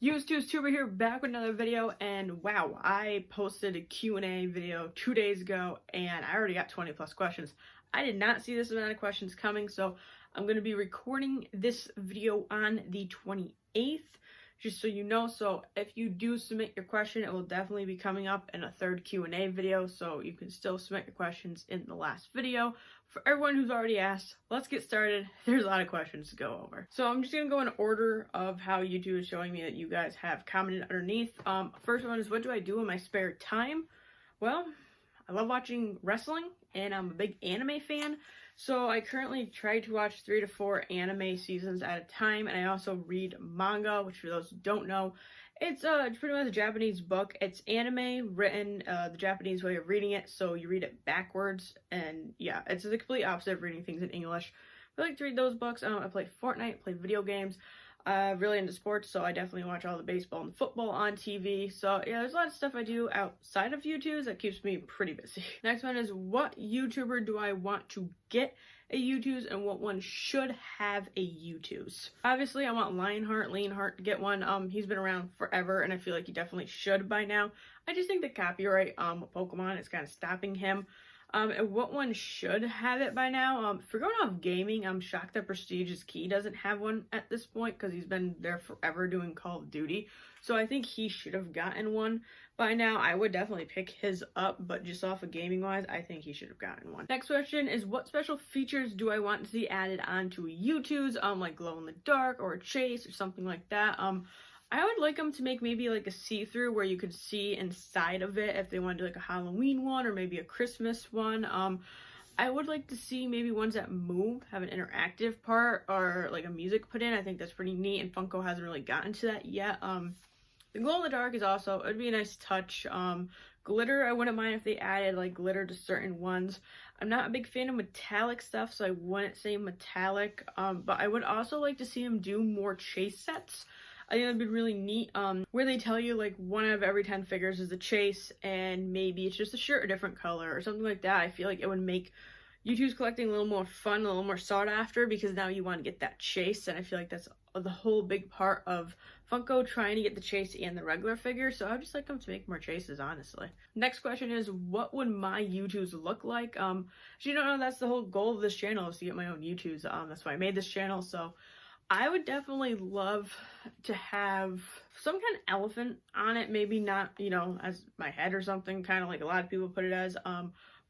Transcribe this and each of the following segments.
YouTuber here, back with another video, and wow, I posted a Q&A video 2 days ago and I already got 20 plus questions. I did not see this amount of questions coming, so I'm going to be recording this video on the 28th, just so you know. So if you do submit your question, it will definitely be coming up in a third Q&A video, so you can still submit your questions in the last video. For everyone who's already asked, let's get started. There's a lot of questions to go over. So I'm just going to go in order of how YouTube is showing me that you guys have commented underneath. First one is, what do I do in my spare time? Well, I love watching wrestling, and I'm a big anime fan. So I currently try to watch 3 to 4 anime seasons at a time, and I also read manga, which for those who don't know, it's pretty much a Japanese book. It's anime written the Japanese way of reading it, so you read it backwards, and yeah, it's the complete opposite of reading things in English. I like to read those books. I play Fortnite, play video games. Really into sports, so I definitely watch all the baseball and football on TV. So yeah, there's a lot of stuff I do outside of YouTube that keeps me pretty busy. Next one is, what YouTuber do I want to get a YouTube, and what one should have a YouTube? Obviously, I want Leonhart to get one. He's been around forever, and I feel like he definitely should by now. I just think the copyright with Pokemon is kind of stopping him. And what one should have it by now? If we're going off gaming, I'm shocked that Prestigious Key doesn't have one at this point, because he's been there forever doing Call of Duty. So I think he should have gotten one by now. I would definitely pick his up, but just off of gaming wise, I think he should have gotten one. Next question is, what special features do I want to see added onto YouTube's, like glow in the dark or a chase or something like that? I would like them to make maybe like a see-through where you could see inside of it if they want to do like a Halloween one or maybe a Christmas one. I would like to see maybe ones that move, have an interactive part, or like a music put in. I think that's pretty neat, and Funko hasn't really gotten to that yet. The glow in the dark is also, it would be a nice touch. Glitter, I wouldn't mind if they added like glitter to certain ones. I'm not a big fan of metallic stuff, so I wouldn't say metallic, but I would also like to see them do more chase sets. I think that'd be really neat, where they tell you like 1 out of every 10 figures is a chase, and maybe it's just a shirt a different color or something like that. I feel like it would make YouTube's collecting a little more fun, a little more sought after, because now you want to get that chase, and I feel like that's the whole big part of Funko, trying to get the chase and the regular figure. So I'd just like them to make more chases, honestly. Next question is, what would my YouTubes look like? As you don't know, that's the whole goal of this channel, is to get my own YouTubes. That's why I made this channel. So I would definitely love to have some kind of elephant on it, maybe not, as my head or something, kind of like a lot of people put it as,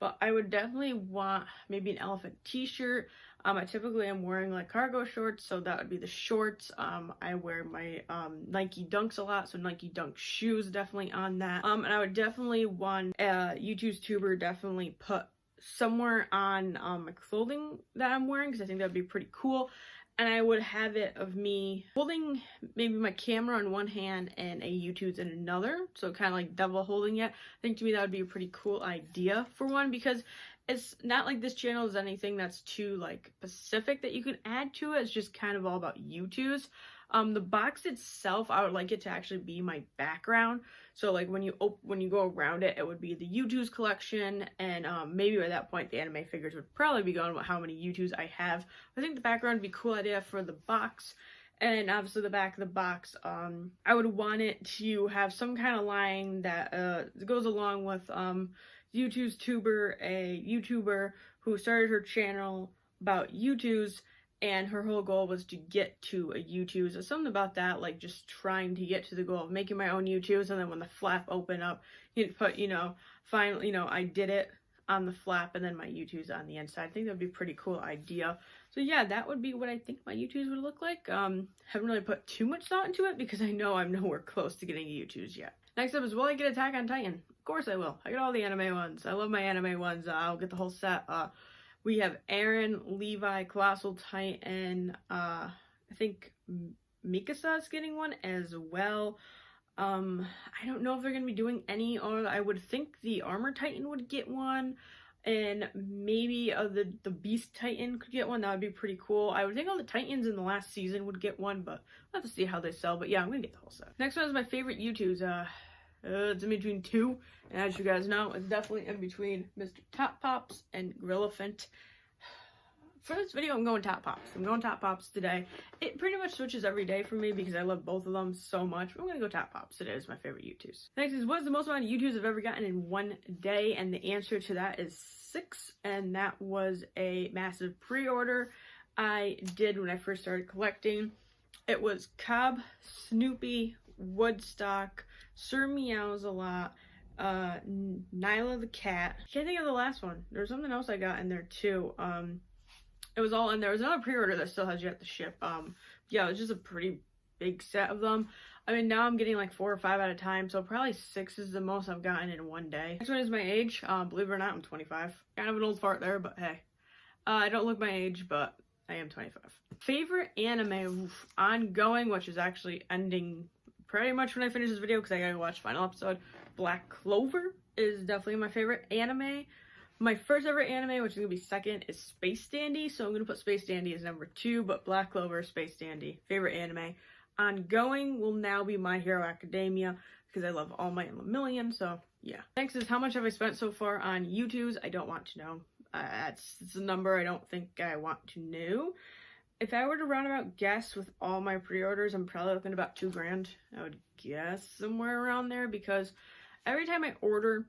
but I would definitely want maybe an elephant t-shirt. I typically am wearing like cargo shorts, so that would be the shorts. I wear my Nike Dunks a lot, so Nike Dunk shoes definitely on that. And I would definitely want YouTube's tuber definitely put somewhere on my clothing that I'm wearing, because I think that would be pretty cool. And I would have it of me holding maybe my camera in one hand and a YouTube's in another. So kind of like double holding it. I think to me that would be a pretty cool idea for one, because it's not like this channel is anything that's too like specific that you can add to it. It's just kind of all about YouTube's. The box itself, I would like it to actually be my background. So like when you go around it, it would be the YouTube's collection, and maybe by that point the anime figures would probably be going with how many YouTubes I have. I think the background would be a cool idea for the box. And obviously the back of the box, I would want it to have some kind of line that goes along with YouTube's tuber, a YouTuber who started her channel about YouTube's, and her whole goal was to get to a YouTube. So something about that, like just trying to get to the goal of making my own YouTubes, and then when the flap opened up, you'd put, finally, I did it on the flap, and then my YouTubes on the inside. I think that'd be a pretty cool idea. So yeah, that would be what I think my YouTubes would look like. Haven't really put too much thought into it, because I know I'm nowhere close to getting YouTubes yet. Next up is, will I get Attack on Titan? Of course I will. I get all the anime ones. I love my anime ones. I'll get the whole set. We have Aaron, Levi, Colossal Titan, I think Mikasa's getting one as well. I don't know if they're going to be doing any, or I would think the Armor Titan would get one, and maybe the Beast Titan could get one. That would be pretty cool. I would think all the Titans in the last season would get one, but we'll have to see how they sell. But yeah, I'm going to get the whole set. Next one is my favorite YouTubes. It's in between 2, and as you guys know, it's definitely in between Mr. Top Pops and Grillafant. For this video, I'm going Top Pops. I'm going Top Pops today. It pretty much switches every day for me because I love both of them so much. I'm going to go Top Pops. Today is my favorite U2s. Next is, what is the most amount of U2s I've ever gotten in one day? And the answer to that is 6. And that was a massive pre-order I did when I first started collecting. It was Cobb, Snoopy, Woodstock, Sir Meows-a-Lot, Nyla the cat. I can't think of the last one. There was something else I got in there too. It was all in there. There was another pre-order that still has yet to ship. Yeah, it was just a pretty big set of them. I mean, now I'm getting like 4 or 5 at a time, so probably 6 is the most I've gotten in one day. Next one is my age. Believe it or not, I'm 25. Kind of an old fart there, but hey. I don't look my age, but I am 25. Favorite anime ongoing, which is actually ending pretty much when I finish this video because I gotta watch the final episode. Black Clover is definitely my favorite anime. My first ever anime, which is going to be second, is Space Dandy. So I'm going to put Space Dandy as number 2, but Black Clover, Space Dandy, favorite anime. Ongoing will now be My Hero Academia because I love All Might and Lemillion, so yeah. Next is, how much have I spent so far on YouTubes? I don't want to know. It's a number I don't think I want to know. If I were to roundabout guess with all my pre-orders, I'm probably looking at about $2 grand. I would guess somewhere around there because every time I order,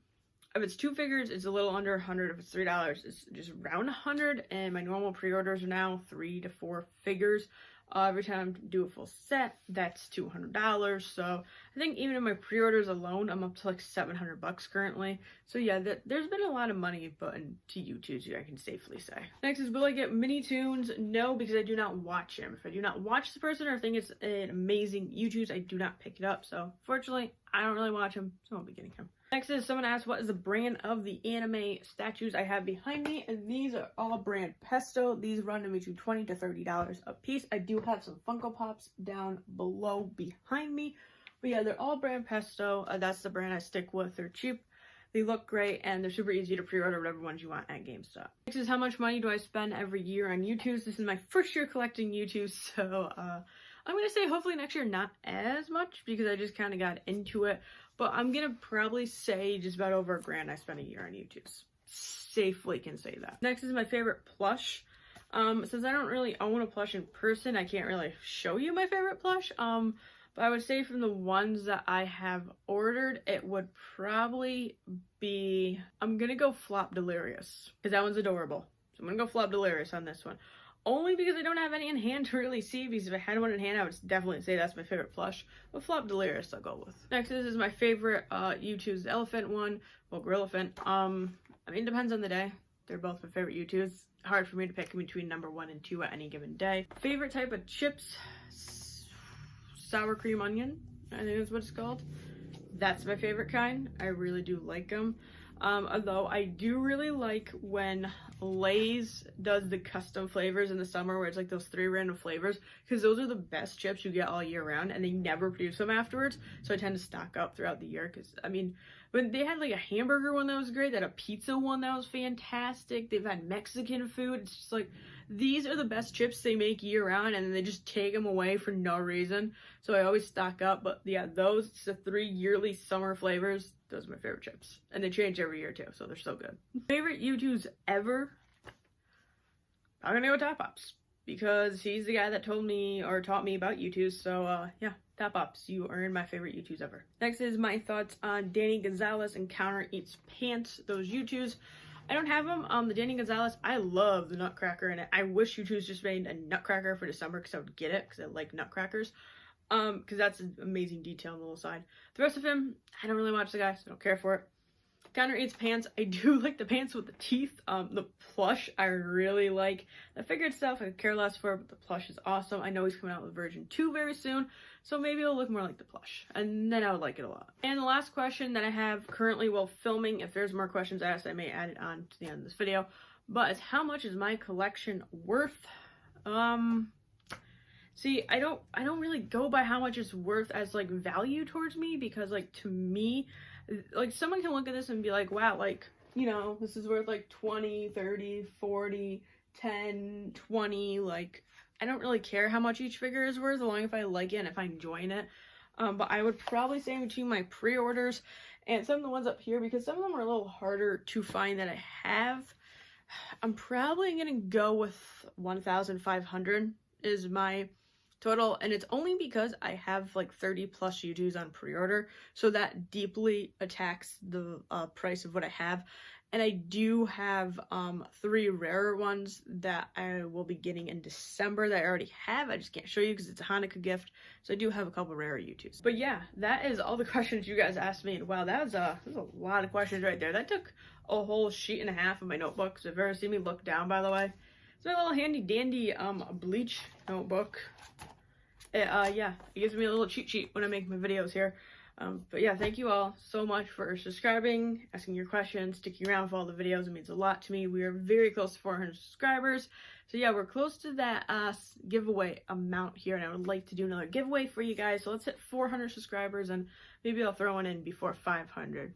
if it's 2 figures, it's a little under 100. If it's $3, it's just around 100. And my normal pre-orders are now 3 to 4 figures. Every time I do a full set, that's $200. So I think even in my pre-orders alone, I'm up to like $700 currently. So yeah, there's been a lot of money put into YouTube, I can safely say. Next is, will I get mini tunes? No, because I do not watch him. If I do not watch the person or think it's an amazing YouTube, I do not pick it up. So fortunately, I don't really watch him, so I won't be getting him. Next is, someone asked, what is the brand of the anime statues I have behind me? And these are all brand Pesto. These run in between $20 to $30 a piece. I do have some Funko Pops down below behind me. But yeah, they're all brand Pesto. That's the brand I stick with. They're cheap. They look great, and they're super easy to pre-order whatever ones you want at GameStop. Next is, how much money do I spend every year on YouTubes? This is my first year collecting YouTubes, so I'm going to say hopefully next year not as much because I just kind of got into it. But I'm going to probably say just about over $1 grand I spent a year on YouTubes. Safely can say that. Next is my favorite plush. Since I don't really own a plush in person, I can't really show you my favorite plush. But I would say from the ones that I have ordered, it would probably be, I'm going to go Flop Delirious because that one's adorable. So I'm going to go Flop Delirious on this one. Only because I don't have any in hand to really see, because if I had one in hand, I would definitely say that's my favorite plush. But Flop Delirious I'll go with. Next, this is my favorite YouTube's elephant one. Well, Gorillafant. I mean, it depends on the day. They're both my favorite YouTubes. Hard for me to pick between number 1 and 2 at any given day. Favorite type of chips? Sour cream onion, I think that's what it's called. That's my favorite kind. I really do like them. Although I do really like when Lay's does the custom flavors in the summer where it's like those 3 random flavors, because those are the best chips you get all year round and they never produce them afterwards. So I tend to stock up throughout the year because, I mean, when they had like a hamburger one that was great, they had a pizza one that was fantastic, they've had Mexican food. It's just like, these are the best chips they make year round and then they just take them away for no reason. So I always stock up. But yeah, those, the 3 yearly summer flavors, those are my favorite chips. And they change every year too, so they're so good. Favorite YouTubes ever? I'm gonna go with Top Pops because he's the guy that told me or taught me about YouTubes. So yeah, Top Pops, you earned my favorite YouTubes ever. Next is my thoughts on Danny Gonzalez and Counter Eats Pants, those YouTubes. I don't have them. The Danny Gonzalez, I love the Nutcracker in it. I wish YouTubes just made a Nutcracker for December because I would get it because I like Nutcrackers. Because that's an amazing detail on the little side. The rest of him, I don't really watch the guy, so I don't care for it. Counter Eats Pants, I do like the pants with the teeth. The plush, I really like. The figured stuff, I could care less for, but the plush is awesome. I know he's coming out with version 2 very soon, so maybe it'll look more like the plush, and then I would like it a lot. And the last question that I have currently while filming, if there's more questions asked, I may add it on to the end of this video, but it's, how much is my collection worth? See, I don't really go by how much it's worth as like value towards me, because like to me, like someone can look at this and be like, wow, like, you know, this is worth like 20, 30, 40, 10, 20, like I don't really care how much each figure is worth as long as if I like it and if I'm enjoying it. But I would probably say between my pre-orders and some of the ones up here, because some of them are a little harder to find that I have, I'm probably gonna go with 1,500 is my total, and it's only because I have like 30 plus U2s on pre-order, so that deeply attacks the price of what I have. And I do have 3 rarer ones that I will be getting in December that I already have. I just can't show you because it's a Hanukkah gift. So I do have a couple rarer U2s. But yeah, that is all the questions you guys asked me. And wow, that was a lot of questions right there. That took a whole sheet and a half of my notebook. So if you ever see me look down, by the way, it's my little handy dandy bleach notebook. Yeah, it gives me a little cheat sheet when I make my videos here. But yeah, thank you all so much for subscribing, asking your questions, sticking around for all the videos. It means a lot to me. We are very close to 400 subscribers. So yeah, we're close to that giveaway amount here, and I would like to do another giveaway for you guys. So let's hit 400 subscribers, and maybe I'll throw one in before 500.